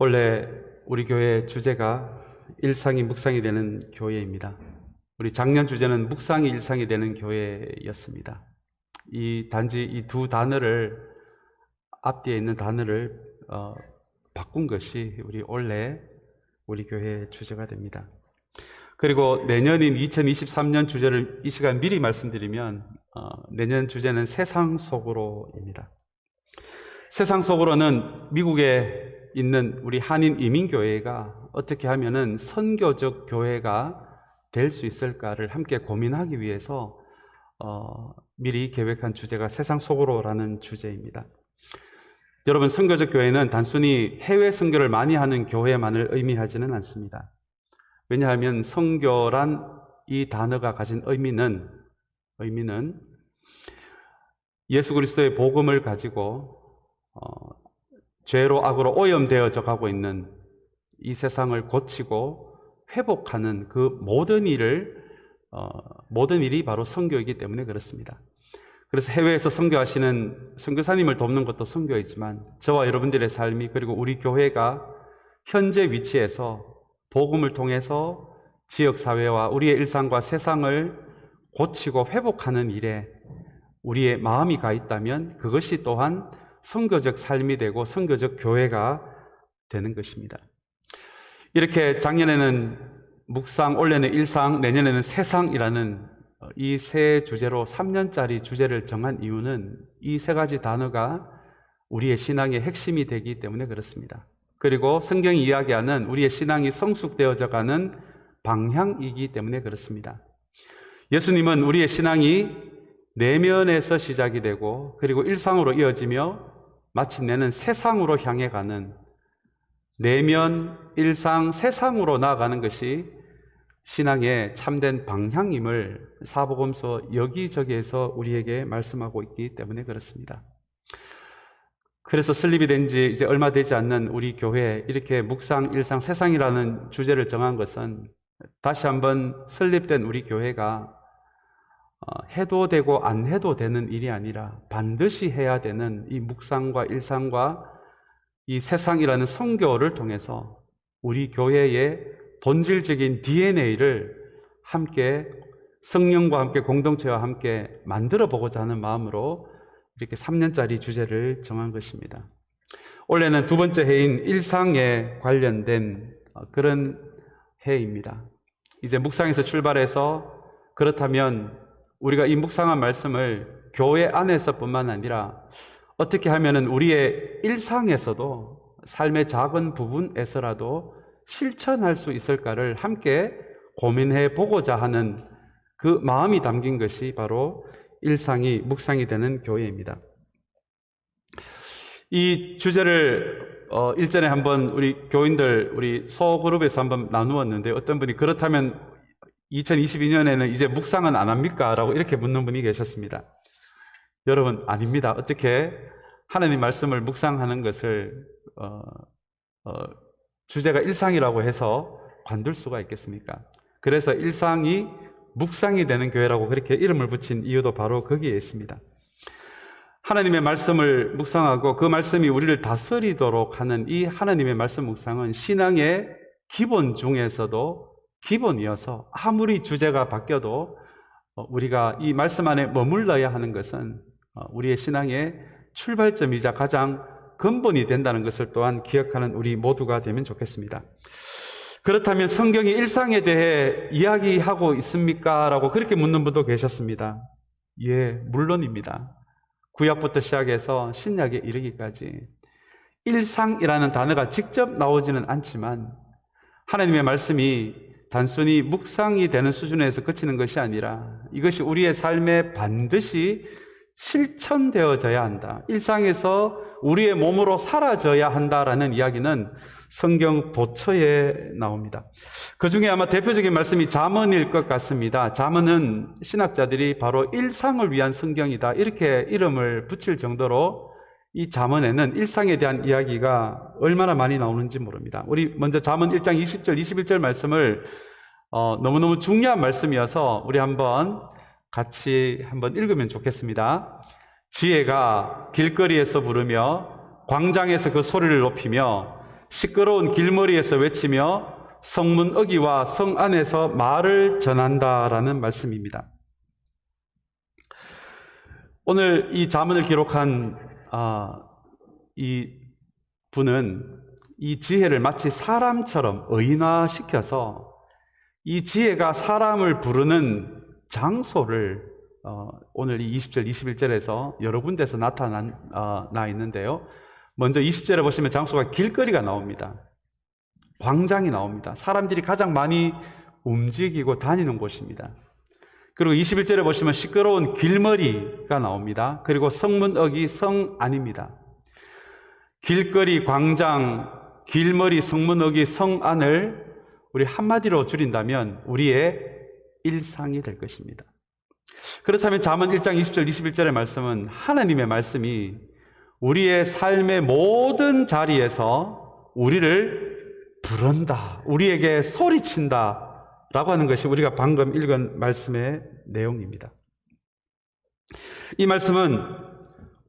원래 우리 교회 주제가 일상이 묵상이 되는 교회입니다. 우리 작년 주제는 묵상이 일상이 되는 교회였습니다. 단지 이 두 단어를 앞뒤에 있는 단어를 바꾼 것이 원래 우리 교회의 주제가 됩니다. 그리고 내년인 2023년 주제를 이 시간 미리 말씀드리면 내년 주제는 세상 속으로입니다. 세상 속으로는 미국에 있는 우리 한인 이민교회가 어떻게 하면은 선교적 교회가 될 수 있을까를 함께 고민하기 위해서 미리 계획한 주제가 세상 속으로라는 주제입니다. 여러분, 선교적 교회는 단순히 해외 선교를 많이 하는 교회만을 의미하지는 않습니다. 왜냐하면 선교란 이 단어가 가진 의미는 예수 그리스도의 복음을 가지고 죄로 악으로 오염되어져 가고 있는 이 세상을 고치고 회복하는 그 모든 일이 바로 선교이기 때문에 그렇습니다. 그래서 해외에서 선교하시는 선교사님을 돕는 것도 선교이지만 저와 여러분들의 삶이, 그리고 우리 교회가 현재 위치에서 복음을 통해서 지역사회와 우리의 일상과 세상을 고치고 회복하는 일에 우리의 마음이 가 있다면 그것이 또한 선교적 삶이 되고 선교적 교회가 되는 것입니다. 이렇게 작년에는 묵상, 올해는 일상, 내년에는 세상이라는 이 세 주제로 3년짜리 주제를 정한 이유는 이 세 가지 단어가 우리의 신앙의 핵심이 되기 때문에 그렇습니다. 그리고 성경이 이야기하는 우리의 신앙이 성숙되어져 가는 방향이기 때문에 그렇습니다. 예수님은 우리의 신앙이 내면에서 시작이 되고 그리고 일상으로 이어지며 마침내는 세상으로 향해 가는, 내면, 일상, 세상으로 나아가는 것이 신앙의 참된 방향임을 사복음서 여기저기에서 우리에게 말씀하고 있기 때문에 그렇습니다. 그래서 설립이 된 지 이제 얼마 되지 않는 우리 교회에 이렇게 묵상, 일상, 세상이라는 주제를 정한 것은 다시 한번 설립된 우리 교회가 해도 되고 안 해도 되는 일이 아니라 반드시 해야 되는 이 묵상과 일상과 이 세상이라는 선교를 통해서 우리 교회의 본질적인 DNA를 함께 성령과 함께 공동체와 함께 만들어 보고자 하는 마음으로 이렇게 3년짜리 주제를 정한 것입니다. 올해는 두 번째 해인 일상에 관련된 그런 해입니다. 이제 묵상에서 출발해서, 그렇다면 우리가 이 묵상한 말씀을 교회 안에서뿐만 아니라 어떻게 하면은 우리의 일상에서도, 삶의 작은 부분에서라도 실천할 수 있을까를 함께 고민해 보고자 하는 그 마음이 담긴 것이 바로 일상이 묵상이 되는 교회입니다. 이 주제를 일전에 한번 우리 교인들, 우리 소그룹에서 한번 나누었는데, 어떤 분이 그렇다면 2022년에는 이제 묵상은 안 합니까? 라고 이렇게 묻는 분이 계셨습니다. 여러분, 아닙니다. 어떻게 하나님 말씀을 묵상하는 것을 주제가 일상이라고 해서 관둘 수가 있겠습니까? 그래서 일상이 묵상이 되는 교회라고 그렇게 이름을 붙인 이유도 바로 거기에 있습니다. 하나님의 말씀을 묵상하고 그 말씀이 우리를 다스리도록 하는 이 하나님의 말씀 묵상은 신앙의 기본 중에서도 기본이어서, 아무리 주제가 바뀌어도 우리가 이 말씀 안에 머물러야 하는 것은 우리의 신앙의 출발점이자 가장 근본이 된다는 것을 또한 기억하는 우리 모두가 되면 좋겠습니다. 그렇다면 성경이 일상에 대해 이야기하고 있습니까? 라고 그렇게 묻는 분도 계셨습니다. 예, 물론입니다. 구약부터 시작해서 신약에 이르기까지 일상이라는 단어가 직접 나오지는 않지만 하나님의 말씀이 단순히 묵상이 되는 수준에서 그치는 것이 아니라 이것이 우리의 삶에 반드시 실천되어져야 한다, 일상에서 우리의 몸으로 사라져야 한다라는 이야기는 성경 도처에 나옵니다. 그 중에 아마 대표적인 말씀이 잠언일 것 같습니다. 잠언은 신학자들이 바로 일상을 위한 성경이다, 이렇게 이름을 붙일 정도로 이 잠언에는 일상에 대한 이야기가 얼마나 많이 나오는지 모릅니다. 우리 먼저 잠언 1장 20절, 21절 말씀을 너무너무 중요한 말씀이어서 우리 같이 한번 읽으면 좋겠습니다. 지혜가 길거리에서 부르며 광장에서 그 소리를 높이며 시끄러운 길머리에서 외치며 성문 어귀와 성 안에서 말을 전한다라는 말씀입니다. 오늘 이 잠언을 기록한 이 분은 이 지혜를 마치 사람처럼 의인화시켜서 이 지혜가 사람을 부르는 장소를 오늘 이 20절, 21절에서 여러 군데서 나타나 있는데요. 먼저 20절에 보시면 장소가 길거리가 나옵니다. 광장이 나옵니다. 사람들이 가장 많이 움직이고 다니는 곳입니다. 그리고 21절에 보시면 시끄러운 길머리가 나옵니다. 그리고 성문 어귀 성 안입니다. 길거리, 광장, 길머리, 성문 어귀 성 안을 우리 한마디로 줄인다면 우리의 일상이 될 것입니다. 그렇다면 잠언 1장 20절 21절의 말씀은 하나님의 말씀이 우리의 삶의 모든 자리에서 우리를 부른다, 우리에게 소리친다 라고 하는 것이 우리가 방금 읽은 말씀의 내용입니다. 이 말씀은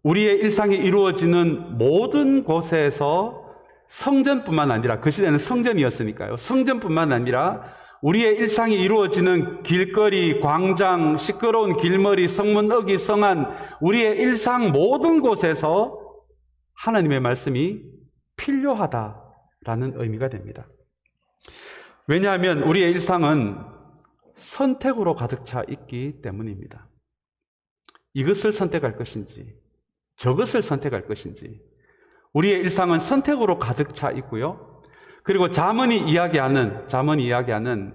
우리의 일상이 이루어지는 모든 곳에서 성전뿐만 아니라, 그 시대는 성전이었으니까요, 성전뿐만 아니라 우리의 일상이 이루어지는 길거리, 광장, 시끄러운 길머리, 성문 어귀, 성안, 우리의 일상 모든 곳에서 하나님의 말씀이 필요하다라는 의미가 됩니다. 왜냐하면 우리의 일상은 선택으로 가득 차 있기 때문입니다. 이것을 선택할 것인지 저것을 선택할 것인지, 우리의 일상은 선택으로 가득 차 있고요. 그리고 잠언이 이야기하는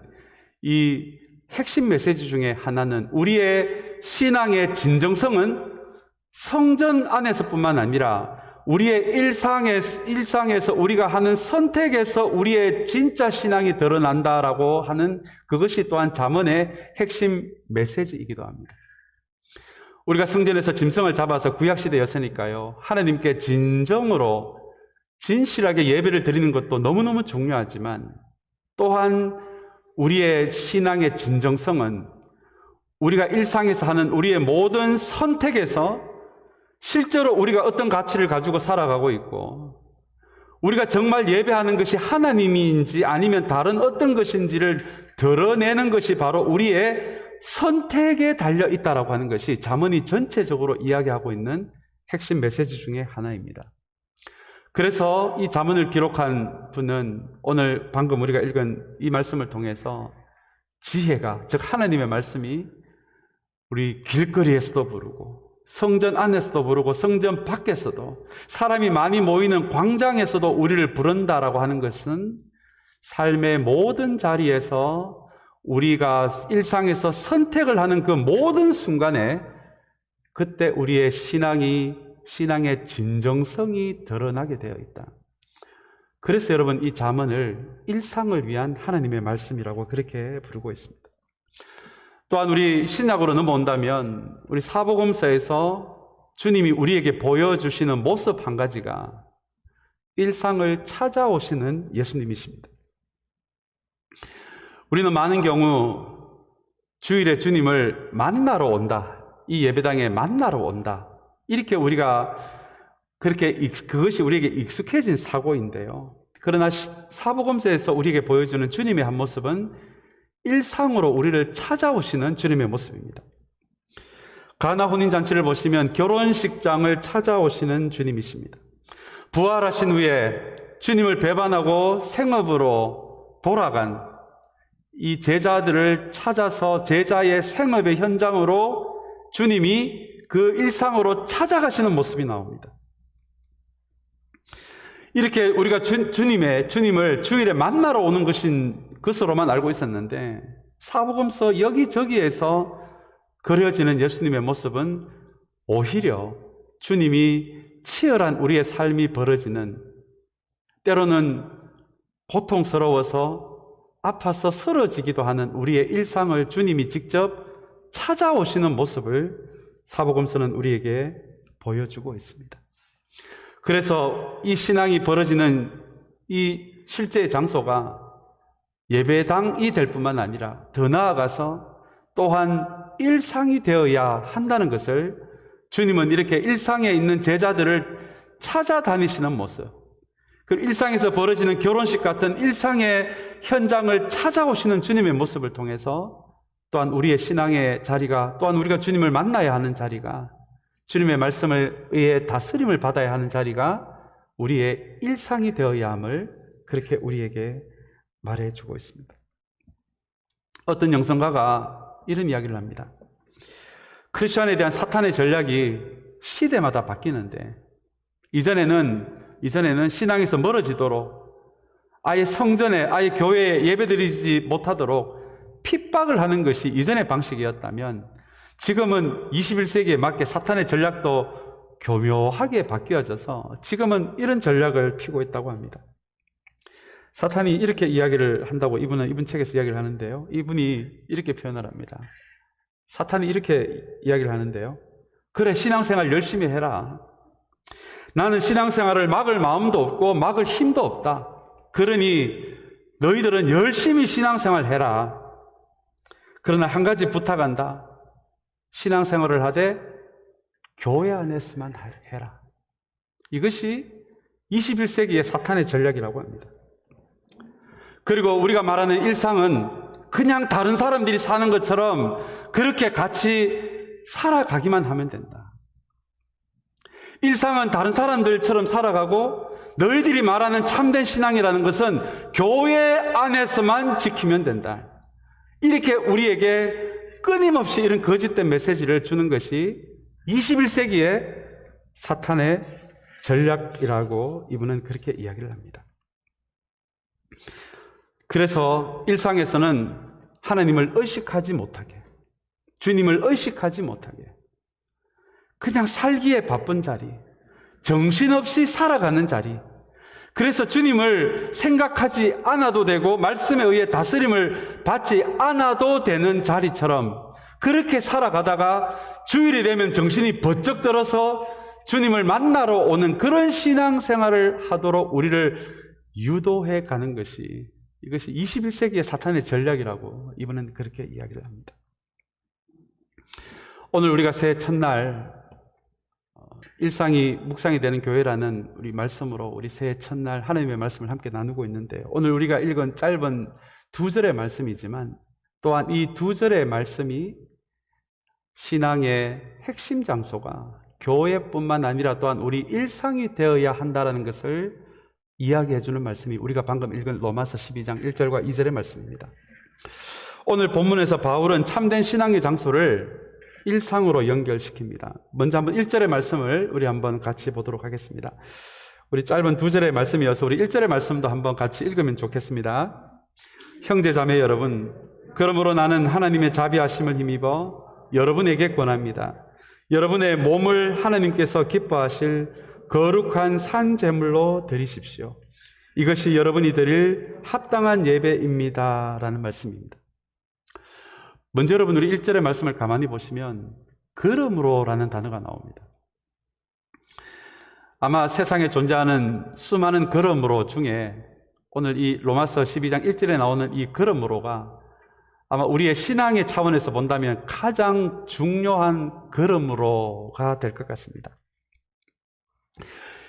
이 핵심 메시지 중에 하나는 우리의 신앙의 진정성은 성전 안에서뿐만 아니라 우리의 일상에서 우리가 하는 선택에서 우리의 진짜 신앙이 드러난다라고 하는 그것이 또한 잠언의 핵심 메시지이기도 합니다. 우리가 성전에서 짐승을 잡아서 구약시대였으니까요, 하나님께 진정으로 진실하게 예배를 드리는 것도 너무너무 중요하지만, 또한 우리의 신앙의 진정성은 우리가 일상에서 하는 우리의 모든 선택에서 실제로 우리가 어떤 가치를 가지고 살아가고 있고, 우리가 정말 예배하는 것이 하나님인지 아니면 다른 어떤 것인지를 드러내는 것이 바로 우리의 선택에 달려 있다라고 하는 것이 잠언이 전체적으로 이야기하고 있는 핵심 메시지 중에 하나입니다. 그래서 이 잠언을 기록한 분은 오늘 방금 우리가 읽은 이 말씀을 통해서 지혜가, 즉 하나님의 말씀이 우리 길거리에서도 부르고 성전 안에서도 부르고 성전 밖에서도 사람이 많이 모이는 광장에서도 우리를 부른다라고 하는 것은 삶의 모든 자리에서 우리가 일상에서 선택을 하는 그 모든 순간에 그때 우리의 신앙의 진정성이 드러나게 되어 있다. 그래서 여러분, 이 잠언을 일상을 위한 하나님의 말씀이라고 그렇게 부르고 있습니다. 또한 우리 신약으로 넘어온다면 우리 사복음서에서 주님이 우리에게 보여주시는 모습 한 가지가 일상을 찾아오시는 예수님이십니다. 우리는 많은 경우 주일에 주님을 만나러 온다, 이 예배당에 만나러 온다, 이렇게 우리가 그것이 우리에게 익숙해진 사고인데요. 그러나 사복음서에서 우리에게 보여주는 주님의 한 모습은 일상으로 우리를 찾아오시는 주님의 모습입니다. 가나 혼인잔치를 보시면 결혼식장을 찾아오시는 주님이십니다. 부활하신 후에 주님을 배반하고 생업으로 돌아간 이 제자들을 찾아서 제자의 생업의 현장으로 주님이 그 일상으로 찾아가시는 모습이 나옵니다. 이렇게 우리가 주님을 주일에 만나러 오는 것으로만 알고 있었는데, 사복음서 여기저기에서 그려지는 예수님의 모습은 오히려 주님이 치열한 우리의 삶이 벌어지는, 때로는 고통스러워서 아파서 쓰러지기도 하는 우리의 일상을 주님이 직접 찾아오시는 모습을 사복음서는 우리에게 보여주고 있습니다. 그래서 이 신앙이 벌어지는 이 실제의 장소가 예배당이 될 뿐만 아니라 더 나아가서 또한 일상이 되어야 한다는 것을 주님은 이렇게 일상에 있는 제자들을 찾아다니시는 모습, 그리고 일상에서 벌어지는 결혼식 같은 일상의 현장을 찾아오시는 주님의 모습을 통해서 또한 우리의 신앙의 자리가, 또한 우리가 주님을 만나야 하는 자리가, 주님의 말씀을 의해 다스림을 받아야 하는 자리가 우리의 일상이 되어야 함을 그렇게 우리에게 말해주고 있습니다. 어떤 영성가가 이런 이야기를 합니다. 크리스천에 대한 사탄의 전략이 시대마다 바뀌는데, 이전에는 신앙에서 멀어지도록, 아예 성전에, 아예 교회에 예배드리지 못하도록 핍박을 하는 것이 이전의 방식이었다면, 지금은 21세기에 맞게 사탄의 전략도 교묘하게 바뀌어져서 지금은 이런 전략을 피고 있다고 합니다. 사탄이 이렇게 이야기를 한다고 이분 책에서 이야기를 하는데요. 이분이 이렇게 표현을 합니다. 사탄이 이렇게 이야기를 하는데요. 그래, 신앙생활 열심히 해라. 나는 신앙생활을 막을 마음도 없고 막을 힘도 없다. 그러니 너희들은 열심히 신앙생활 해라. 그러나 한 가지 부탁한다. 신앙생활을 하되 교회 안에서만 해라. 이것이 21세기의 사탄의 전략이라고 합니다. 그리고 우리가 말하는 일상은 그냥 다른 사람들이 사는 것처럼 그렇게 같이 살아가기만 하면 된다. 일상은 다른 사람들처럼 살아가고 너희들이 말하는 참된 신앙이라는 것은 교회 안에서만 지키면 된다. 이렇게 우리에게 끊임없이 이런 거짓된 메시지를 주는 것이 21세기의 사탄의 전략이라고 이분은 그렇게 이야기를 합니다. 그래서 일상에서는 하나님을 의식하지 못하게, 주님을 의식하지 못하게, 그냥 살기에 바쁜 자리, 정신없이 살아가는 자리, 그래서 주님을 생각하지 않아도 되고 말씀에 의해 다스림을 받지 않아도 되는 자리처럼 그렇게 살아가다가 주일이 되면 정신이 번쩍 들어서 주님을 만나러 오는 그런 신앙생활을 하도록 우리를 유도해 가는 것이, 이것이 21세기의 사탄의 전략이라고 이분은 그렇게 이야기를 합니다. 오늘 우리가 새해 첫날 일상이 묵상이 되는 교회라는 우리 말씀으로 우리 새해 첫날 하나님의 말씀을 함께 나누고 있는데, 오늘 우리가 읽은 짧은 2절의 말씀이지만 또한 이 2절의 말씀이 신앙의 핵심 장소가 교회뿐만 아니라 또한 우리 일상이 되어야 한다는 것을 이야기해 주는 말씀이 우리가 방금 읽은 로마서 12장 1절과 2절의 말씀입니다. 오늘 본문에서 바울은 참된 신앙의 장소를 일상으로 연결시킵니다. 먼저 한번 1절의 말씀을 우리 한번 같이 보도록 하겠습니다. 우리 짧은 2절의 말씀이어서 우리 1절의 말씀도 한번 같이 읽으면 좋겠습니다. 형제 자매 여러분, 그러므로 나는 하나님의 자비하심을 힘입어 여러분에게 권합니다. 여러분의 몸을 하나님께서 기뻐하실 거룩한 산 제물로 드리십시오. 이것이 여러분이 드릴 합당한 예배입니다. 라는 말씀입니다. 먼저 여러분, 우리 1절의 말씀을 가만히 보시면 그러므로 라는 단어가 나옵니다. 아마 세상에 존재하는 수많은 그러므로 중에 오늘 이 로마서 12장 1절에 나오는 이 그러므로가 아마 우리의 신앙의 차원에서 본다면 가장 중요한 그러므로가 될 것 같습니다.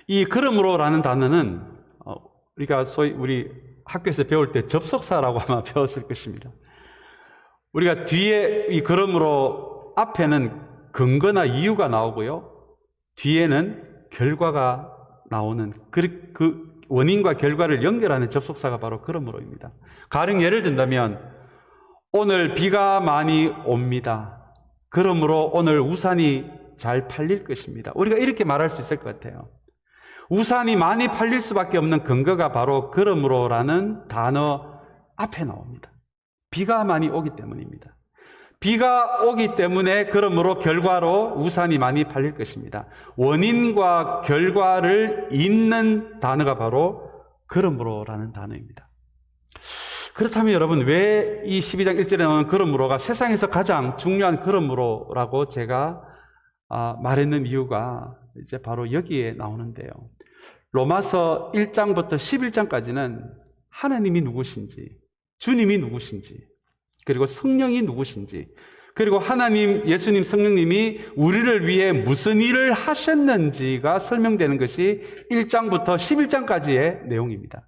이 그러므로라는 단어는 우리가 소위 우리 학교에서 배울 때 접속사라고 아마 배웠을 것입니다. 우리가 뒤에 이 그러므로 앞에는 근거나 이유가 나오고요, 뒤에는 결과가 나오는 그 원인과 결과를 연결하는 접속사가 바로 그러므로입니다. 가령 예를 든다면 오늘 비가 많이 옵니다. 그러므로 오늘 우산이 잘 팔릴 것입니다. 우리가 이렇게 말할 수 있을 것 같아요. 우산이 많이 팔릴 수밖에 없는 근거가 바로 그러므로라는 단어 앞에 나옵니다. 비가 많이 오기 때문입니다. 비가 오기 때문에 그러므로 결과로 우산이 많이 팔릴 것입니다. 원인과 결과를 잇는 단어가 바로 그러므로라는 단어입니다. 그렇다면 여러분, 왜 이 12장 1절에 나오는 그러므로가 세상에서 가장 중요한 그러므로라고 제가 말했는 이유가 이제 바로 여기에 나오는데요. 로마서 1장부터 11장까지는 하나님이 누구신지, 주님이 누구신지, 그리고 성령이 누구신지, 그리고 하나님, 예수님, 성령님이 우리를 위해 무슨 일을 하셨는지가 설명되는 것이 1장부터 11장까지의 내용입니다.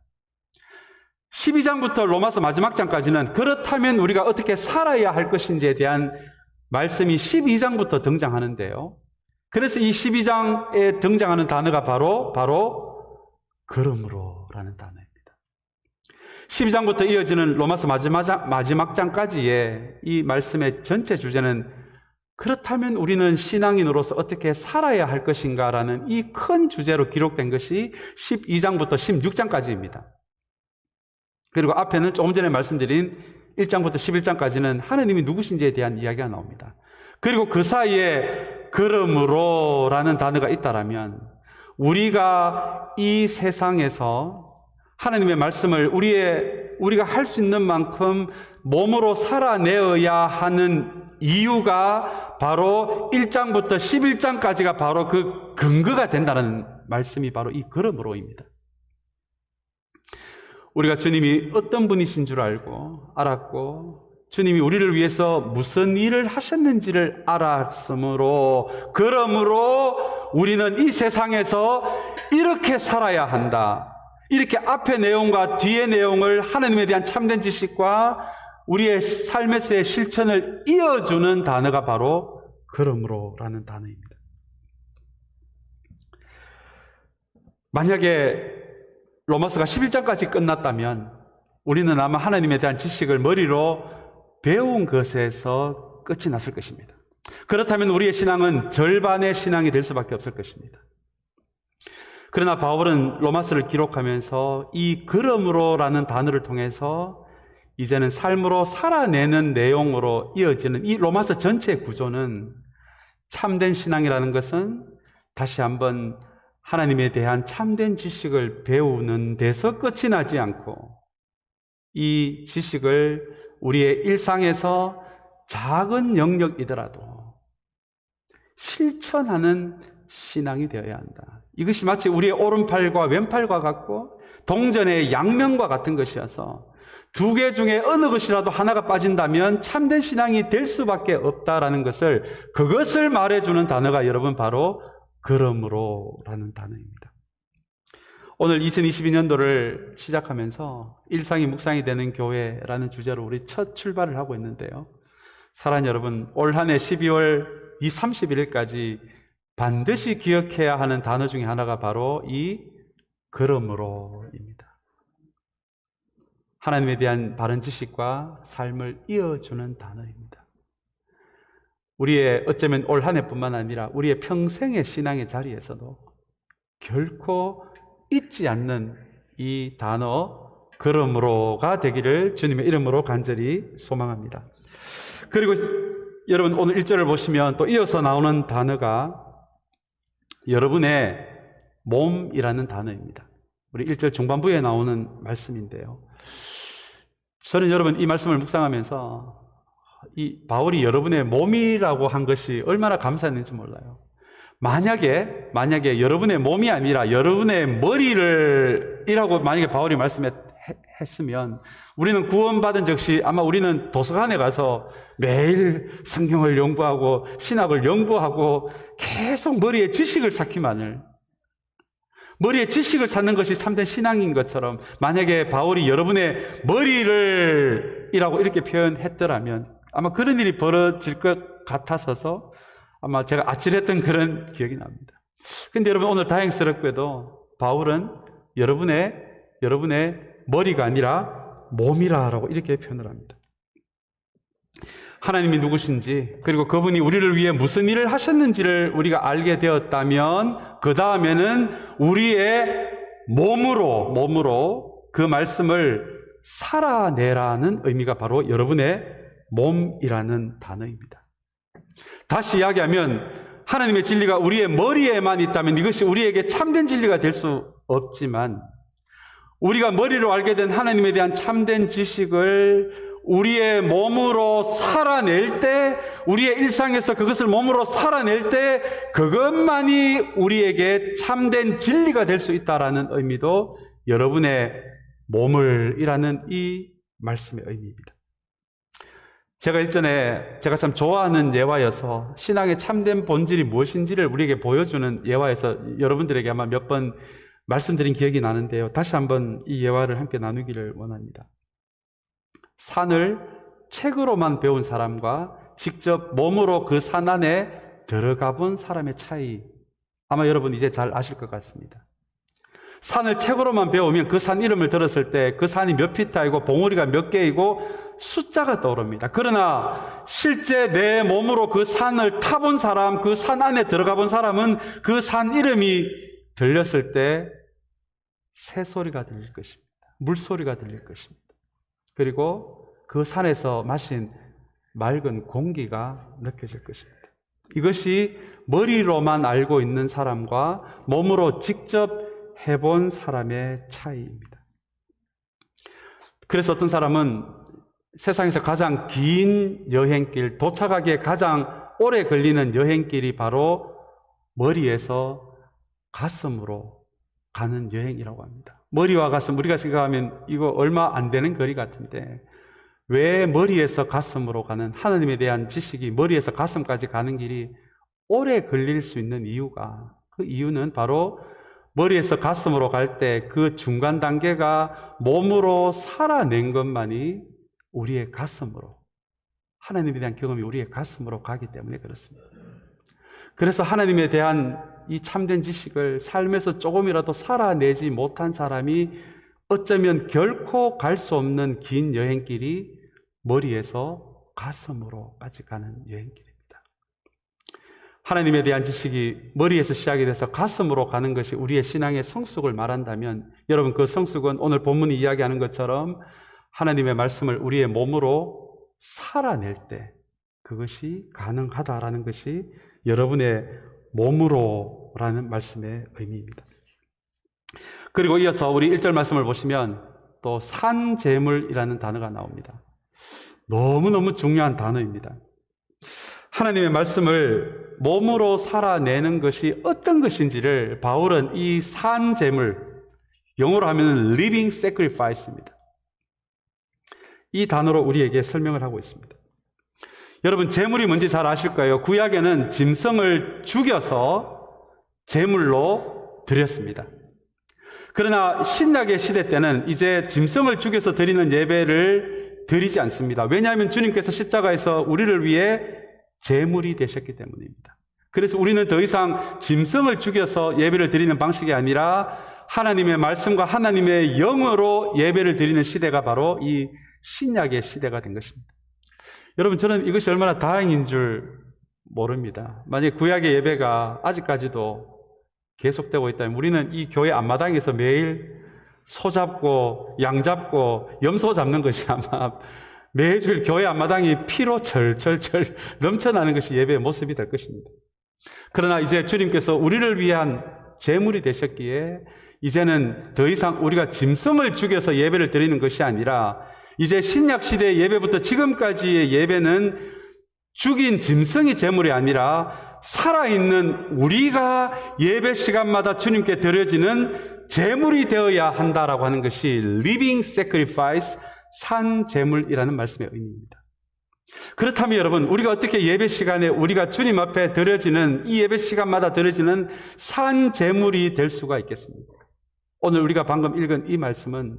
12장부터 로마서 마지막 장까지는 그렇다면 우리가 어떻게 살아야 할 것인지에 대한 말씀이 12장부터 등장하는데요. 그래서 이 12장에 등장하는 단어가 바로 그러므로라는 단어입니다. 12장부터 이어지는 로마서 마지막 장까지의 이 말씀의 전체 주제는 그렇다면 우리는 신앙인으로서 어떻게 살아야 할 것인가라는 이 큰 주제로 기록된 것이 12장부터 16장까지입니다. 그리고 앞에는 조금 전에 말씀드린 1장부터 11장까지는 하나님이 누구신지에 대한 이야기가 나옵니다. 그리고 그 사이에 그러므로라는 단어가 있다라면 우리가 이 세상에서 하나님의 말씀을 우리가 할 수 있는 만큼 몸으로 살아내어야 하는 이유가 바로 1장부터 11장까지가 바로 그 근거가 된다는 말씀이 바로 이 그러므로입니다. 우리가 주님이 어떤 분이신 줄 알았고 주님이 우리를 위해서 무슨 일을 하셨는지를 알았으므로 그러므로 우리는 이 세상에서 이렇게 살아야 한다. 이렇게 앞의 내용과 뒤의 내용을 하나님에 대한 참된 지식과 우리의 삶에서의 실천을 이어주는 단어가 바로 그러므로라는 단어입니다. 만약에 로마서가 11장까지 끝났다면 우리는 아마 하나님에 대한 지식을 머리로 배운 것에서 끝이 났을 것입니다. 그렇다면 우리의 신앙은 절반의 신앙이 될 수밖에 없을 것입니다. 그러나 바울은 로마서를 기록하면서 이 그러므로라는 단어를 통해서 이제는 삶으로 살아내는 내용으로 이어지는 이 로마서 전체의 구조는 참된 신앙이라는 것은 다시 한번 하나님에 대한 참된 지식을 배우는 데서 끝이 나지 않고 이 지식을 우리의 일상에서 작은 영역이더라도 실천하는 신앙이 되어야 한다. 이것이 마치 우리의 오른팔과 왼팔과 같고 동전의 양면과 같은 것이어서 두 개 중에 어느 것이라도 하나가 빠진다면 참된 신앙이 될 수밖에 없다라는 그것을 말해주는 단어가 여러분 바로 그러므로라는 단어입니다. 오늘 2022년도를 시작하면서 일상이 묵상이 되는 교회라는 주제로 우리 첫 출발을 하고 있는데요. 사랑하는 여러분, 올 한 해 12월 31일까지 반드시 기억해야 하는 단어 중에 하나가 바로 이 그러므로입니다. 하나님에 대한 바른 지식과 삶을 이어주는 단어입니다. 우리의 어쩌면 올 한 해뿐만 아니라 우리의 평생의 신앙의 자리에서도 결코 잊지 않는 이 단어 그러므로가 되기를 주님의 이름으로 간절히 소망합니다. 그리고 여러분 오늘 1절을 보시면 또 이어서 나오는 단어가 여러분의 몸이라는 단어입니다. 우리 1절 중반부에 나오는 말씀인데요. 저는 여러분 이 말씀을 묵상하면서 이 바울이 여러분의 몸이라고 한 것이 얼마나 감사했는지 몰라요. 만약에 여러분의 몸이 아니라 여러분의 머리를 이라고 만약에 바울이 말씀했으면 우리는 구원받은 즉시 아마 우리는 도서관에 가서 매일 성경을 연구하고 신학을 연구하고 계속 머리에 지식을 쌓기만을 머리에 지식을 쌓는 것이 참된 신앙인 것처럼 만약에 바울이 여러분의 머리를 이라고 이렇게 표현했더라면 아마 그런 일이 벌어질 것 같아서 아마 제가 아찔했던 그런 기억이 납니다. 근데 여러분 오늘 다행스럽게도 바울은 여러분의 머리가 아니라 몸이라고 이렇게 표현을 합니다. 하나님이 누구신지 그리고 그분이 우리를 위해 무슨 일을 하셨는지를 우리가 알게 되었다면 그 다음에는 우리의 몸으로 그 말씀을 살아내라는 의미가 바로 여러분의 몸이라는 단어입니다. 다시 이야기하면 하나님의 진리가 우리의 머리에만 있다면 이것이 우리에게 참된 진리가 될 수 없지만 우리가 머리로 알게 된 하나님에 대한 참된 지식을 우리의 몸으로 살아낼 때, 우리의 일상에서 그것을 몸으로 살아낼 때 그것만이 우리에게 참된 진리가 될 수 있다라는 의미도 여러분의 몸을 이라는 이 말씀의 의미입니다. 제가 일전에 제가 참 좋아하는 예화여서 신앙의 참된 본질이 무엇인지를 우리에게 보여주는 예화에서 여러분들에게 아마 몇 번 말씀드린 기억이 나는데요. 다시 한번 이 예화를 함께 나누기를 원합니다. 산을 책으로만 배운 사람과 직접 몸으로 그 산 안에 들어가 본 사람의 차이, 아마 여러분 이제 잘 아실 것 같습니다. 산을 책으로만 배우면 그 산 이름을 들었을 때 그 산이 몇 피트이고 봉우리가 몇 개이고 숫자가 떠오릅니다. 그러나 실제 내 몸으로 그 산을 타본 사람, 그 산 안에 들어가 본 사람은 그 산 이름이 들렸을 때 새소리가 들릴 것입니다. 물소리가 들릴 것입니다. 그리고 그 산에서 마신 맑은 공기가 느껴질 것입니다. 이것이 머리로만 알고 있는 사람과 몸으로 직접 해본 사람의 차이입니다. 그래서 어떤 사람은 세상에서 가장 긴 여행길, 도착하기에 가장 오래 걸리는 여행길이 바로 머리에서 가슴으로 가는 여행이라고 합니다. 머리와 가슴, 우리가 생각하면 이거 얼마 안 되는 거리 같은데 왜 머리에서 가슴으로 가는, 하나님에 대한 지식이 머리에서 가슴까지 가는 길이 오래 걸릴 수 있는 이유가, 그 이유는 바로 머리에서 가슴으로 갈 때 그 중간 단계가 몸으로 살아낸 것만이 우리의 가슴으로, 하나님에 대한 경험이 우리의 가슴으로 가기 때문에 그렇습니다. 그래서 하나님에 대한 이 참된 지식을 삶에서 조금이라도 살아내지 못한 사람이 어쩌면 결코 갈 수 없는 긴 여행길이 머리에서 가슴으로까지 가는 여행길입니다. 하나님에 대한 지식이 머리에서 시작이 돼서 가슴으로 가는 것이 우리의 신앙의 성숙을 말한다면, 여러분 그 성숙은 오늘 본문이 이야기하는 것처럼 하나님의 말씀을 우리의 몸으로 살아낼 때 그것이 가능하다라는 것이 여러분의 몸으로라는 말씀의 의미입니다. 그리고 이어서 우리 1절 말씀을 보시면 또 산재물이라는 단어가 나옵니다. 너무너무 중요한 단어입니다. 하나님의 말씀을 몸으로 살아내는 것이 어떤 것인지를 바울은 이 산재물, 영어로 하면 living sacrifice입니다. 이 단어로 우리에게 설명을 하고 있습니다. 여러분, 제물이 뭔지 잘 아실 거예요. 구약에는 짐승을 죽여서 제물로 드렸습니다. 그러나 신약의 시대 때는 이제 짐승을 죽여서 드리는 예배를 드리지 않습니다. 왜냐하면 주님께서 십자가에서 우리를 위해 제물이 되셨기 때문입니다. 그래서 우리는 더 이상 짐승을 죽여서 예배를 드리는 방식이 아니라 하나님의 말씀과 하나님의 영으로 예배를 드리는 시대가 바로 이 신약의 시대가 된 것입니다. 여러분, 저는 이것이 얼마나 다행인 줄 모릅니다. 만약에 구약의 예배가 아직까지도 계속되고 있다면 우리는 이 교회 앞마당에서 매일 소 잡고 양 잡고 염소 잡는 것이 아마 매주일 교회 앞마당이 피로 철철철 넘쳐나는 것이 예배의 모습이 될 것입니다. 그러나 이제 주님께서 우리를 위한 제물이 되셨기에 이제는 더 이상 우리가 짐승을 죽여서 예배를 드리는 것이 아니라 이제 신약 시대의 예배부터 지금까지의 예배는 죽인 짐승이 제물이 아니라 살아있는 우리가 예배 시간마다 주님께 드려지는 제물이 되어야 한다라고 하는 것이 living sacrifice, 산 제물이라는 말씀의 의미입니다. 그렇다면 여러분, 우리가 어떻게 예배 시간에 우리가 주님 앞에 드려지는 이 예배 시간마다 드려지는 산 제물이 될 수가 있겠습니까? 오늘 우리가 방금 읽은 이 말씀은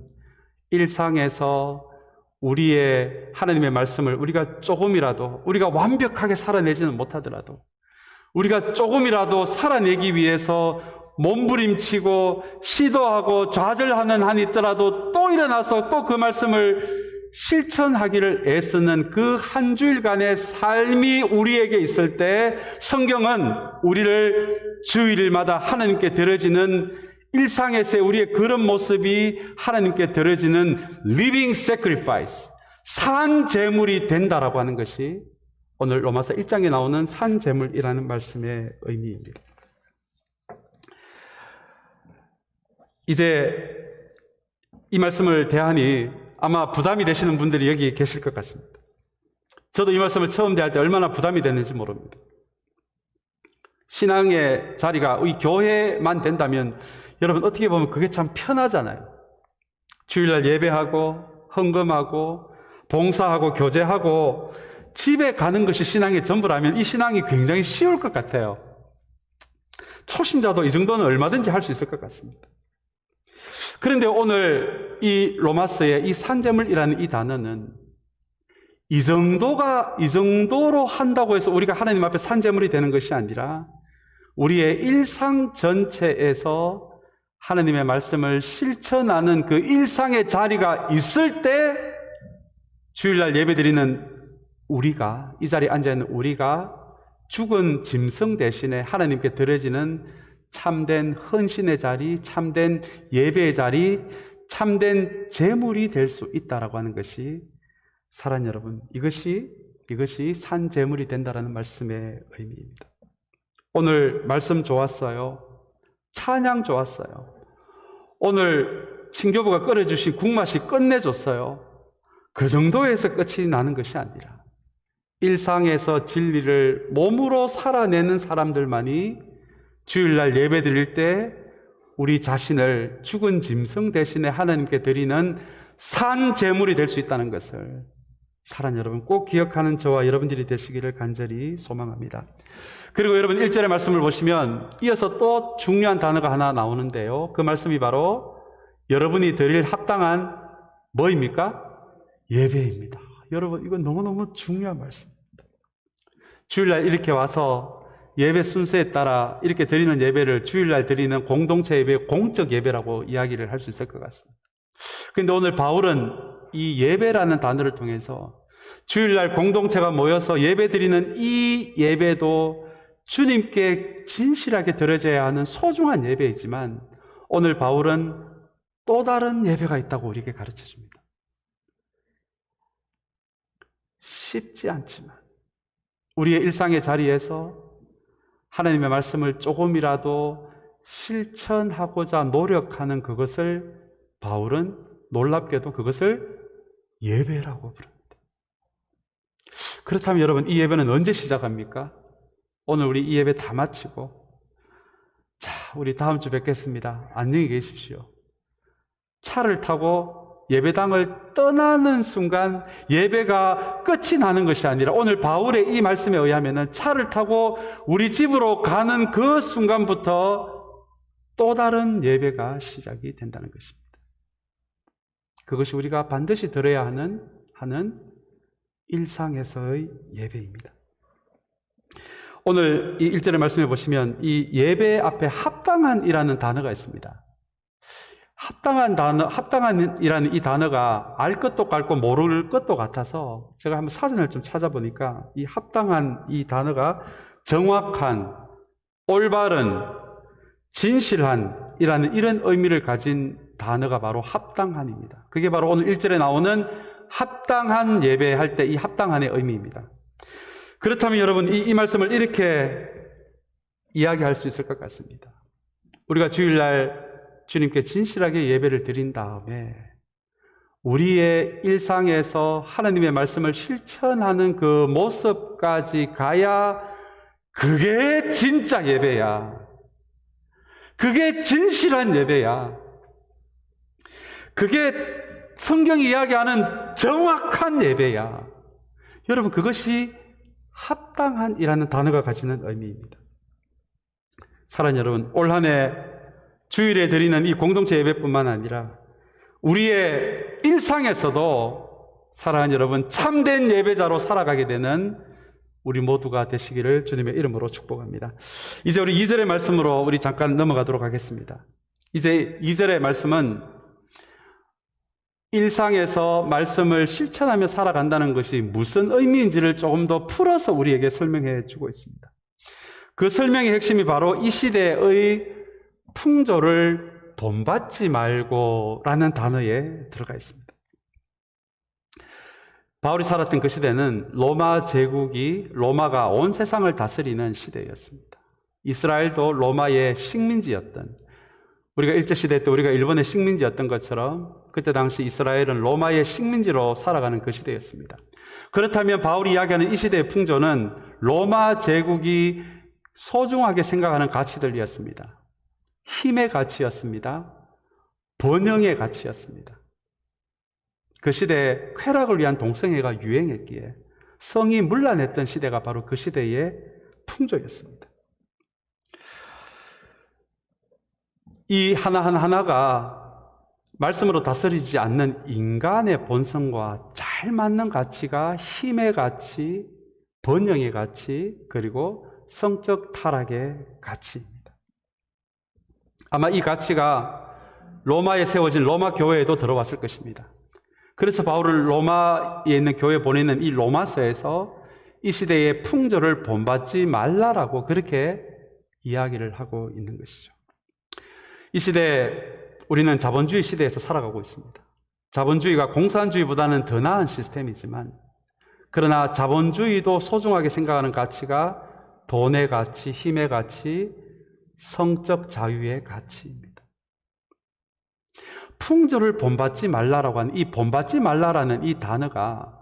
일상에서 우리의 하나님의 말씀을 우리가 조금이라도, 우리가 완벽하게 살아내지는 못하더라도 우리가 조금이라도 살아내기 위해서 몸부림치고 시도하고 좌절하는 한이 있더라도 또 일어나서 또 그 말씀을 실천하기를 애쓰는 그 한 주일간의 삶이 우리에게 있을 때 성경은 우리를 주일마다 하나님께 드려지는 일상에서의 우리의 그런 모습이 하나님께 드려지는 living sacrifice, 산 제물이 된다라고 하는 것이 오늘 로마서 1장에 나오는 산 제물이라는 말씀의 의미입니다. 이제 이 말씀을 대하니 아마 부담이 되시는 분들이 여기 계실 것 같습니다. 저도 이 말씀을 처음 대할 때 얼마나 부담이 됐는지 모릅니다. 신앙의 자리가 이 교회만 된다면 여러분 어떻게 보면 그게 참 편하잖아요. 주일날 예배하고 헌금하고 봉사하고 교제하고 집에 가는 것이 신앙의 전부라면 이 신앙이 굉장히 쉬울 것 같아요. 초신자도 이 정도는 얼마든지 할 수 있을 것 같습니다. 그런데 오늘 이 로마서의 이 산재물이라는 이 단어는 이 정도로 한다고 해서 우리가 하나님 앞에 산재물이 되는 것이 아니라 우리의 일상 전체에서 하나님의 말씀을 실천하는 그 일상의 자리가 있을 때 주일날 예배드리는 우리가, 이 자리에 앉아있는 우리가 죽은 짐승 대신에 하나님께 드려지는 참된 헌신의 자리, 참된 예배의 자리, 참된 제물이 될 수 있다라고 하는 것이, 사랑하는 여러분, 이것이 산제물이 된다라는 말씀의 의미입니다. 오늘 말씀 좋았어요. 찬양 좋았어요. 오늘 친교부가 끓여주신 국맛이 끝내줬어요. 그 정도에서 끝이 나는 것이 아니라 일상에서 진리를 몸으로 살아내는 사람들만이 주일날 예배 드릴 때 우리 자신을 죽은 짐승 대신에 하나님께 드리는 산 제물이 될 수 있다는 것을 사랑하는 여러분 꼭 기억하는 저와 여러분들이 되시기를 간절히 소망합니다. 그리고 여러분 1절의 말씀을 보시면 이어서 또 중요한 단어가 하나 나오는데요. 그 말씀이 바로 여러분이 드릴 합당한 뭐입니까? 예배입니다. 여러분 이건 너무너무 중요한 말씀입니다. 주일날 이렇게 와서 예배 순서에 따라 이렇게 드리는 예배를 주일날 드리는 공동체 예배, 공적 예배라고 이야기를 할 수 있을 것 같습니다. 그런데 오늘 바울은 이 예배라는 단어를 통해서 주일날 공동체가 모여서 예배 드리는 이 예배도 주님께 진실하게 드려져야 하는 소중한 예배이지만 오늘 바울은 또 다른 예배가 있다고 우리에게 가르쳐 줍니다. 쉽지 않지만 우리의 일상의 자리에서 하나님의 말씀을 조금이라도 실천하고자 노력하는 그것을 바울은 놀랍게도 그것을 예배라고 부릅니다. 그렇다면 여러분 이 예배는 언제 시작합니까? 오늘 우리 이 예배 다 마치고 자 우리 다음 주 뵙겠습니다. 안녕히 계십시오. 차를 타고 예배당을 떠나는 순간 예배가 끝이 나는 것이 아니라 오늘 바울의 이 말씀에 의하면 차를 타고 우리 집으로 가는 그 순간부터 또 다른 예배가 시작이 된다는 것입니다. 그것이 우리가 반드시 들어야 하는 일상에서의 예배입니다. 오늘 이 1절의 말씀에 보시면 이 예배 앞에 합당한이라는 단어가 있습니다. 합당한이라는 이 단어가 알 것도 같고 모를 것도 같아서 제가 한번 사전을 좀 찾아보니까 이 합당한 이 단어가 정확한, 올바른, 진실한이라는 이런 의미를 가진 단어가 바로 합당한입니다. 그게 바로 오늘 1절에 나오는 합당한 예배할 때 이 합당한의 의미입니다. 그렇다면 여러분 이 말씀을 이렇게 이야기할 수 있을 것 같습니다. 우리가 주일날 주님께 진실하게 예배를 드린 다음에 우리의 일상에서 하나님의 말씀을 실천하는 그 모습까지 가야 그게 진짜 예배야. 그게 진실한 예배야. 그게 성경이 이야기하는 정확한 예배야. 여러분 그것이 합당한이라는 단어가 가지는 의미입니다. 사랑하는 여러분, 올 한 해 주일에 드리는 이 공동체 예배뿐만 아니라 우리의 일상에서도 사랑하는 여러분 참된 예배자로 살아가게 되는 우리 모두가 되시기를 주님의 이름으로 축복합니다. 이제 우리 2절의 말씀으로 우리 잠깐 넘어가도록 하겠습니다. 이제 2절의 말씀은 일상에서 말씀을 실천하며 살아간다는 것이 무슨 의미인지를 조금 더 풀어서 우리에게 설명해 주고 있습니다. 그 설명의 핵심이 바로 이 시대의 풍조를 본받지 말고 라는 단어에 들어가 있습니다. 바울이 살았던 그 시대는 로마 제국이 로마가 온 세상을 다스리는 시대였습니다. 이스라엘도 로마의 식민지였던, 우리가 일제시대 때 우리가 일본의 식민지였던 것처럼 그때 당시 이스라엘은 로마의 식민지로 살아가는 그 시대였습니다. 그렇다면 바울이 이야기하는 이 시대의 풍조는 로마 제국이 소중하게 생각하는 가치들이었습니다. 힘의 가치였습니다. 번영의 가치였습니다. 그 시대에 쾌락을 위한 동성애가 유행했기에 성이 문란했던 시대가 바로 그 시대의 풍조였습니다. 이 하나하나가 말씀으로 다스리지 않는 인간의 본성과 잘 맞는 가치가 힘의 가치, 번영의 가치, 그리고 성적 타락의 가치입니다. 아마 이 가치가 로마에 세워진 로마 교회에도 들어왔을 것입니다. 그래서 바울을 로마에 있는 교회에 보내는 이 로마서에서 이 시대의 풍조를 본받지 말라라고 그렇게 이야기를 하고 있는 것이죠. 이 시대, 우리는 자본주의 시대에서 살아가고 있습니다. 자본주의가 공산주의보다는 더 나은 시스템이지만, 그러나 자본주의도 소중하게 생각하는 가치가 돈의 가치, 힘의 가치, 성적 자유의 가치입니다. 풍조를 본받지 말라라고 하는 이 본받지 말라라는 이 단어가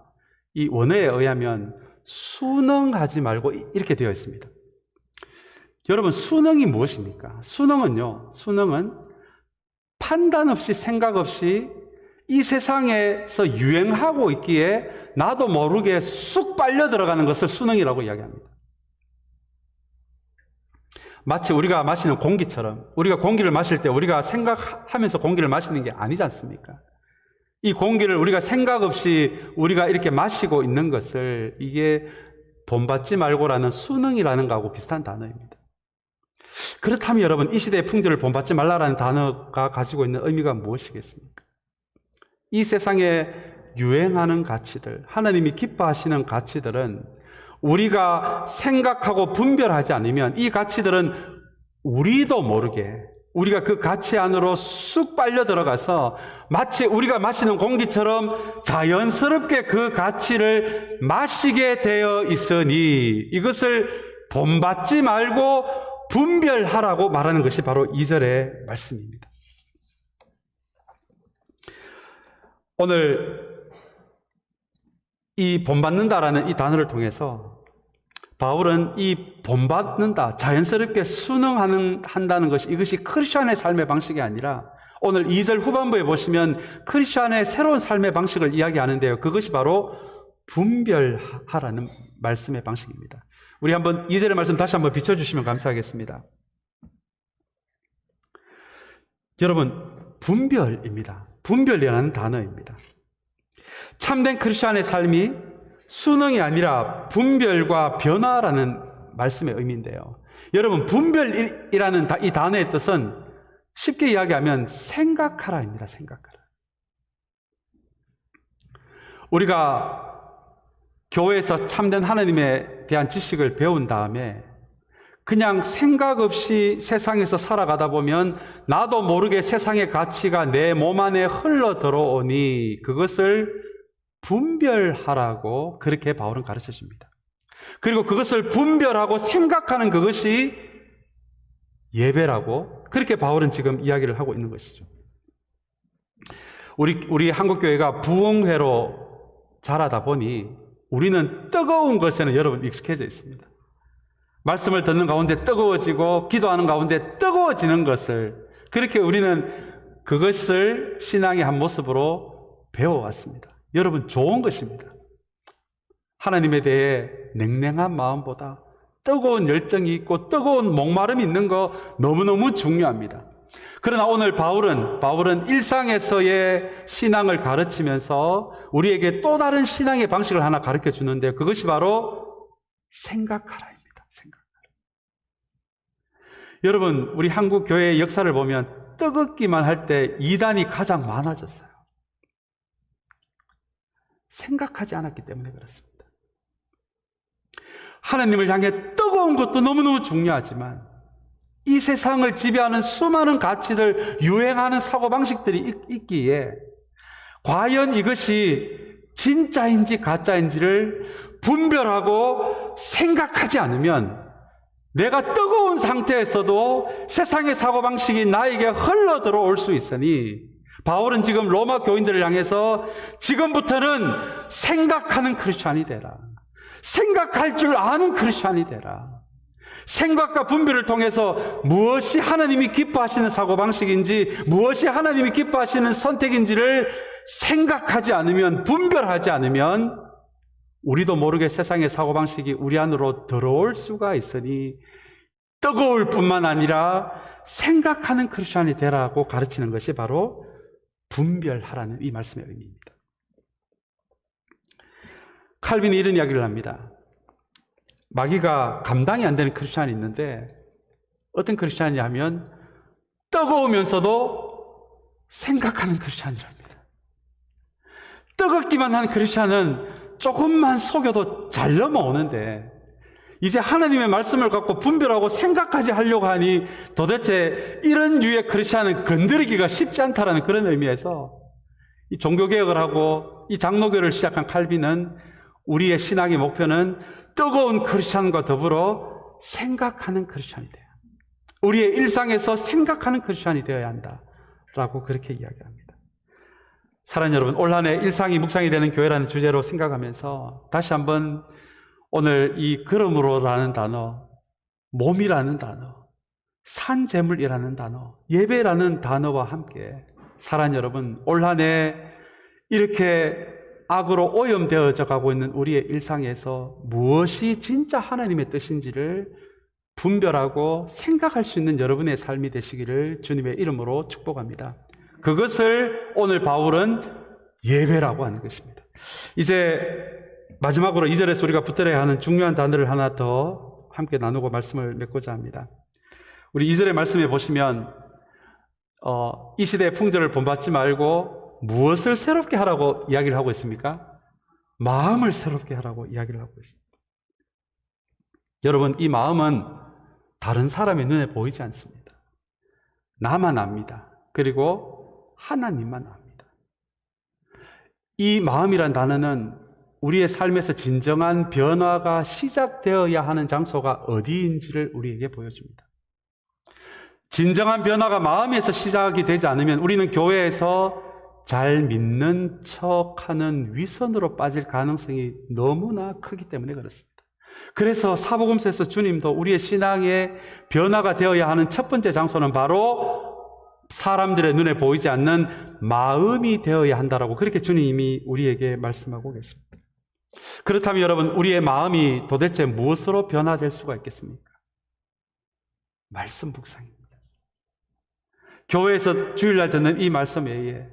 이 원어에 의하면 순응하지 말고 이렇게 되어 있습니다. 여러분, 순응이 무엇입니까? 순응은 판단 없이 생각 없이 이 세상에서 유행하고 있기에 나도 모르게 쑥 빨려 들어가는 것을 순응이라고 이야기합니다. 마치 우리가 마시는 공기처럼, 우리가 공기를 마실 때 우리가 생각하면서 공기를 마시는 게 아니지 않습니까? 이 공기를 우리가 생각 없이 우리가 이렇게 마시고 있는 것을, 이게 본받지 말고라는 순응이라는 거하고 비슷한 단어입니다. 그렇다면 여러분, 이 시대의 풍조를 본받지 말라라는 단어가 가지고 있는 의미가 무엇이겠습니까? 이 세상에 유행하는 가치들, 하나님이 기뻐하시는 가치들은 우리가 생각하고 분별하지 않으면 이 가치들은 우리도 모르게 우리가 그 가치 안으로 쑥 빨려 들어가서 마치 우리가 마시는 공기처럼 자연스럽게 그 가치를 마시게 되어 있으니 이것을 본받지 말고 분별하라고 말하는 것이 바로 2절의 말씀입니다. 오늘 이 본받는다라는 이 단어를 통해서 바울은 이 본받는다, 자연스럽게 순응한다는 것이, 이것이 크리스천의 삶의 방식이 아니라 오늘 2절 후반부에 보시면 크리스천의 새로운 삶의 방식을 이야기하는데요. 그것이 바로 분별하라는 말씀의 방식입니다. 우리 한번 2절의 말씀 다시 한번 비춰주시면 감사하겠습니다. 여러분, 분별입니다. 분별이라는 단어입니다. 참된 크리스천의 삶이 순응이 아니라 분별과 변화라는 말씀의 의미인데요. 여러분, 분별이라는 이 단어의 뜻은 쉽게 이야기하면 생각하라입니다. 생각하라. 우리가 교회에서 참된 하나님에 대한 지식을 배운 다음에 그냥 생각 없이 세상에서 살아가다 보면 나도 모르게 세상의 가치가 내 몸 안에 흘러 들어오니 그것을 분별하라고 그렇게 바울은 가르쳐 줍니다. 그리고 그것을 분별하고 생각하는 그것이 예배라고 그렇게 바울은 지금 이야기를 하고 있는 것이죠. 우리 한국교회가 부흥회로 자라다 보니 우리는 뜨거운 것에는 여러분 익숙해져 있습니다. 말씀을 듣는 가운데 뜨거워지고 기도하는 가운데 뜨거워지는 것을, 그렇게 우리는 그것을 신앙의 한 모습으로 배워왔습니다. 여러분, 좋은 것입니다. 하나님에 대해 냉랭한 마음보다 뜨거운 열정이 있고 뜨거운 목마름이 있는 거 너무너무 중요합니다. 그러나 오늘 바울은 일상에서의 신앙을 가르치면서 우리에게 또 다른 신앙의 방식을 하나 가르쳐 주는데, 그것이 바로 생각하라입니다. 생각하라. 여러분, 우리 한국 교회의 역사를 보면 뜨겁기만 할 때 이단이 가장 많아졌어요. 생각하지 않았기 때문에 그렇습니다. 하나님을 향해 뜨거운 것도 너무너무 중요하지만 이 세상을 지배하는 수많은 가치들, 유행하는 사고방식들이 있기에 과연 이것이 진짜인지 가짜인지를 분별하고 생각하지 않으면 내가 뜨거운 상태에서도 세상의 사고방식이 나에게 흘러 들어올 수 있으니, 바울은 지금 로마 교인들을 향해서 지금부터는 생각하는 크리스찬이 되라. 생각할 줄 아는 크리스찬이 되라. 생각과 분별을 통해서 무엇이 하나님이 기뻐하시는 사고방식인지, 무엇이 하나님이 기뻐하시는 선택인지를 생각하지 않으면, 분별하지 않으면 우리도 모르게 세상의 사고방식이 우리 안으로 들어올 수가 있으니 뜨거울 뿐만 아니라 생각하는 크리스찬이 되라고 가르치는 것이 바로 분별하라는 이 말씀의 의미입니다. 칼빈이 이런 이야기를 합니다. 마귀가 감당이 안 되는 크리스찬이 있는데 어떤 크리스찬이냐 하면 뜨거우면서도 생각하는 크리스찬이랍니다. 뜨겁기만 한 크리스찬은 조금만 속여도 잘 넘어오는데 이제 하나님의 말씀을 갖고 분별하고 생각까지 하려고 하니 도대체 이런 류의 크리스찬은 건드리기가 쉽지 않다라는 그런 의미에서 이 종교개혁을 하고 이 장로교를 시작한 칼빈은 우리의 신앙의 목표는 뜨거운 크리스찬과 더불어 생각하는 크리스찬이 돼요. 우리의 일상에서 생각하는 크리스찬이 되어야 한다라고 그렇게 이야기합니다. 사랑하는 여러분, 올 한 해 일상이 묵상이 되는 교회라는 주제로 생각하면서 다시 한번 오늘 이 걸음으로라는 단어, 몸이라는 단어, 산재물이라는 단어, 예배라는 단어와 함께 사랑하는 여러분, 올 한 해 이렇게 악으로 오염되어져 가고 있는 우리의 일상에서 무엇이 진짜 하나님의 뜻인지를 분별하고 생각할 수 있는 여러분의 삶이 되시기를 주님의 이름으로 축복합니다. 그것을 오늘 바울은 예배라고 하는 것입니다. 이제 마지막으로 2절에서 우리가 붙들어야 하는 중요한 단어를 하나 더 함께 나누고 말씀을 맺고자 합니다. 우리 2절의 말씀에 보시면 이 시대의 풍조를 본받지 말고 무엇을 새롭게 하라고 이야기를 하고 있습니까? 마음을 새롭게 하라고 이야기를 하고 있습니다. 여러분, 이 마음은 다른 사람의 눈에 보이지 않습니다. 나만 압니다. 그리고 하나님만 압니다. 이 마음이란 단어는 우리의 삶에서 진정한 변화가 시작되어야 하는 장소가 어디인지를 우리에게 보여줍니다. 진정한 변화가 마음에서 시작이 되지 않으면 우리는 교회에서 잘 믿는 척하는 위선으로 빠질 가능성이 너무나 크기 때문에 그렇습니다. 그래서 사복음서에서 주님도 우리의 신앙의 변화가 되어야 하는 첫 번째 장소는 바로 사람들의 눈에 보이지 않는 마음이 되어야 한다라고 그렇게 주님이 우리에게 말씀하고 계십니다. 그렇다면 여러분, 우리의 마음이 도대체 무엇으로 변화될 수가 있겠습니까? 말씀 묵상입니다. 교회에서 주일날 듣는 이 말씀 외에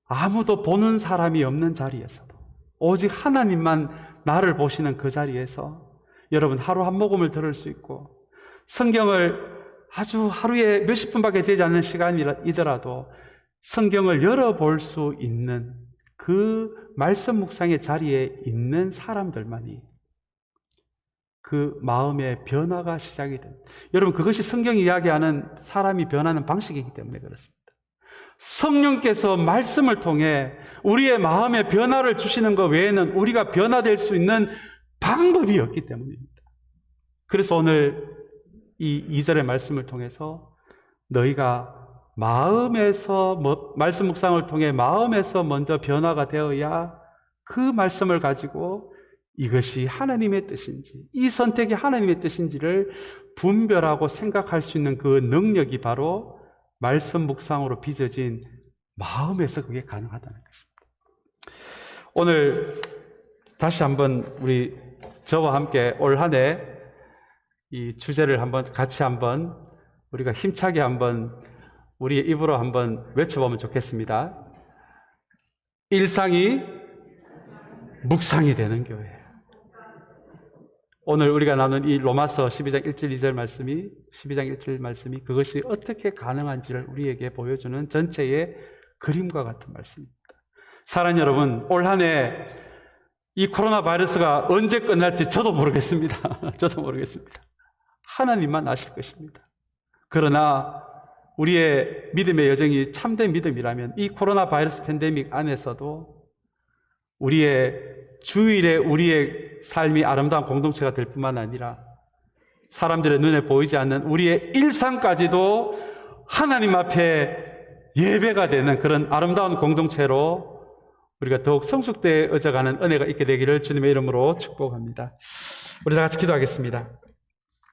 아무도 보는 사람이 없는 자리에서도 오직 하나님만 나를 보시는 그 자리에서 여러분 하루 한 모금을 들을 수 있고 성경을 아주 하루에 몇십 분밖에 되지 않는 시간이더라도 성경을 열어볼 수 있는 그 말씀 묵상의 자리에 있는 사람들만이 그 마음의 변화가 시작이 됩니다. 여러분, 그것이 성경이 이야기하는 사람이 변하는 방식이기 때문에 그렇습니다. 성령께서 말씀을 통해 우리의 마음의 변화를 주시는 것 외에는 우리가 변화될 수 있는 방법이 없기 때문입니다. 그래서 오늘 이 2절의 말씀을 통해서 너희가 마음에서 말씀 묵상을 통해 마음에서 먼저 변화가 되어야 그 말씀을 가지고 이것이 하나님의 뜻인지 이 선택이 하나님의 뜻인지를 분별하고 생각할 수 있는 그 능력이 바로 말씀 묵상으로 빚어진 마음에서 그게 가능하다는 것입니다. 오늘 다시 한번 우리 저와 함께 올 한 해 이 주제를 같이 우리가 힘차게 우리의 입으로 외쳐보면 좋겠습니다. 일상이 묵상이 되는 교회. 오늘 우리가 나눈 이 로마서 12장 1절 2절 말씀이 12장 1절 말씀이 그것이 어떻게 가능한지를 우리에게 보여주는 전체의 그림과 같은 말씀입니다. 사랑하는 여러분, 올 한 해 이 코로나 바이러스가 언제 끝날지 저도 모르겠습니다. 저도 모르겠습니다. 하나님만 아실 것입니다. 그러나 우리의 믿음의 여정이 참된 믿음이라면 이 코로나 바이러스 팬데믹 안에서도 우리의 주일에 우리의 삶이 아름다운 공동체가 될 뿐만 아니라 사람들의 눈에 보이지 않는 우리의 일상까지도 하나님 앞에 예배가 되는 그런 아름다운 공동체로 우리가 더욱 성숙되어져가는 은혜가 있게 되기를 주님의 이름으로 축복합니다. 우리 다 같이 기도하겠습니다.